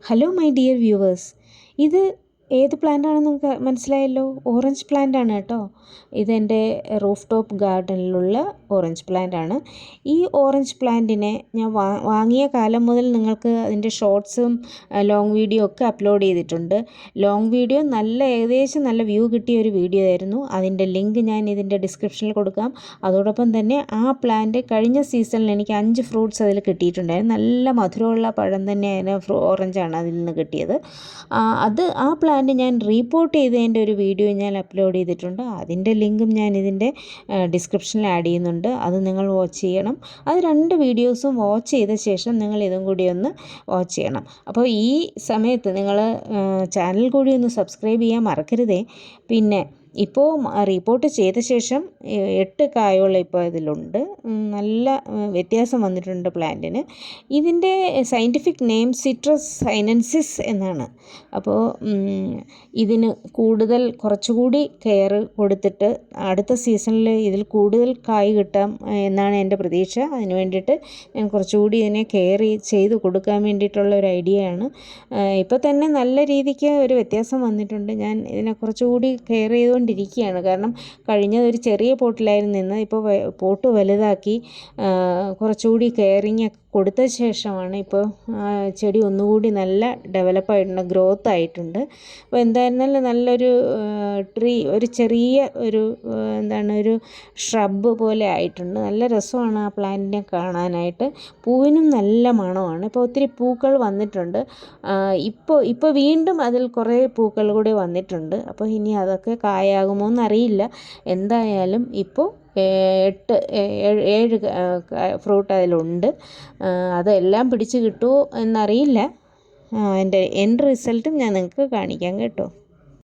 Hello my dear viewers, ഇത് ഏത് plant ആണെന്ന് നിങ്ങൾക്ക് മനസ്സിലായല്ലോ. ഓറഞ്ച് പ്ലാന്റ് ആണ് കേട്ടോ. ഇതെൻ്റെ റൂഫ് ടോപ്പ് ഗാർഡനിലുള്ള ഓറഞ്ച് പ്ലാന്റ് ആണ്. ഈ ഓറഞ്ച് പ്ലാന്റിനെ ഞാൻ വാങ്ങിയ കാലം മുതൽ നിങ്ങൾക്ക് അതിൻ്റെ ഷോർട്സും ലോങ് വീഡിയോ ഒക്കെ അപ്ലോഡ് ചെയ്തിട്ടുണ്ട്. ലോങ് വീഡിയോ ഏകദേശം നല്ല വ്യൂ കിട്ടിയ ഒരു വീഡിയോ ആയിരുന്നു. അതിൻ്റെ ലിങ്ക് ഞാൻ ഇതിൻ്റെ ഡിസ്ക്രിപ്ഷനിൽ കൊടുക്കാം. അതോടൊപ്പം തന്നെ ആ പ്ലാന്റ് കഴിഞ്ഞ സീസണിൽ എനിക്ക് 5 ഫ്രൂട്ട്സ് അതിൽ കിട്ടിയിട്ടുണ്ടായിരുന്നു. നല്ല മധുരമുള്ള പഴം തന്നെയാണ്, ഓറഞ്ചാണ് അതിൽ നിന്ന് കിട്ടിയത്. ആ പ്ലാന്റ് ഞാൻ റീപോർട്ട് ചെയ്തതിൻ്റെ ഒരു വീഡിയോ ഞാൻ അപ്ലോഡ് ചെയ്തിട്ടുണ്ട്. അതിൻ്റെ ലിങ്കും ഞാൻ ഇതിൻ്റെ ഡിസ്ക്രിപ്ഷനിൽ ആഡ് ചെയ്യുന്നുണ്ട്. അത് നിങ്ങൾ വാച്ച് ചെയ്യണം. അത് 2 വീഡിയോസും വാച്ച് ചെയ്ത ശേഷം നിങ്ങൾ ഇതും കൂടി ഒന്ന് വാച്ച് ചെയ്യണം. അപ്പോൾ ഈ സമയത്ത് നിങ്ങൾ ചാനൽ കൂടി ഒന്ന് സബ്സ്ക്രൈബ് ചെയ്യാൻ മറക്കരുതേ. പിന്നെ ഇപ്പോൾ റിപ്പോർട്ട് ചെയ്ത ശേഷം 8 കായോളം ഇപ്പോൾ ഇതിലുണ്ട്. നല്ല വ്യത്യാസം വന്നിട്ടുണ്ട് പ്ലാന്റിന്. ഇതിൻ്റെ സയൻറ്റിഫിക് നെയിം സിട്രസ് സൈനൻസിസ് എന്നാണ്. അപ്പോൾ ഇതിന് കുറച്ചുകൂടി കെയർ കൊടുത്തിട്ട് അടുത്ത സീസണിൽ ഇതിൽ കൂടുതൽ കായ് കിട്ടാം എന്നാണ് എൻ്റെ പ്രതീക്ഷ. അതിന് വേണ്ടിയിട്ട് ഞാൻ കുറച്ചുകൂടി ഇതിനെ കെയർ ചെയ്ത് കൊടുക്കാൻ വേണ്ടിയിട്ടുള്ള ഒരു ഐഡിയയാണ്. ഇപ്പോൾ തന്നെ നല്ല രീതിക്ക് ഒരു വ്യത്യാസം വന്നിട്ടുണ്ട്. ഞാൻ ഇതിനെ കുറച്ചുകൂടി കെയർ ചെയ്തുകൊണ്ടിരിക്കുകയാണ്. കാരണം കഴിഞ്ഞത് ഒരു ചെറിയ പോട്ടിലായിരുന്നു നിന്ന്, ഇപ്പോൾ പോട്ട് വലുതാക്കി കുറച്ചുകൂടി കെയറിങ് കൊടുത്ത ശേഷമാണ് ഇപ്പോൾ ചെടി ഒന്നുകൂടി നല്ല ഡെവലപ്പായിട്ടുണ്ട്, ഗ്രോത്ത് ആയിട്ടുണ്ട്. അപ്പോൾ എന്തായിരുന്നാലും നല്ലൊരു ഒരു ചെറിയ ഒരു ഷ്രബ് പോലെ ആയിട്ടുണ്ട്. നല്ല രസമാണ് ആ പ്ലാന്റിനെ കാണാനായിട്ട്. പൂവിനും നല്ല മണമാണ്. ഇപ്പോൾ ഒത്തിരി പൂക്കൾ വന്നിട്ടുണ്ട്. ഇപ്പോൾ വീണ്ടും അതിൽ കുറേ പൂക്കൾ കൂടി വന്നിട്ടുണ്ട്. അപ്പോൾ ഇനി അതൊക്കെ കായാകുമോ എന്നറിയില്ല. എന്തായാലും ഇപ്പോൾ 7 ഫ്രൂട്ട് അതിലുണ്ട്. അതെല്ലാം പിടിച്ച് കിട്ടുമോ എന്നറിയില്ല. എൻ്റെ എൻഡ് റിസൾട്ടും ഞാൻ നിങ്ങൾക്ക് കാണിക്കാം കേട്ടോ.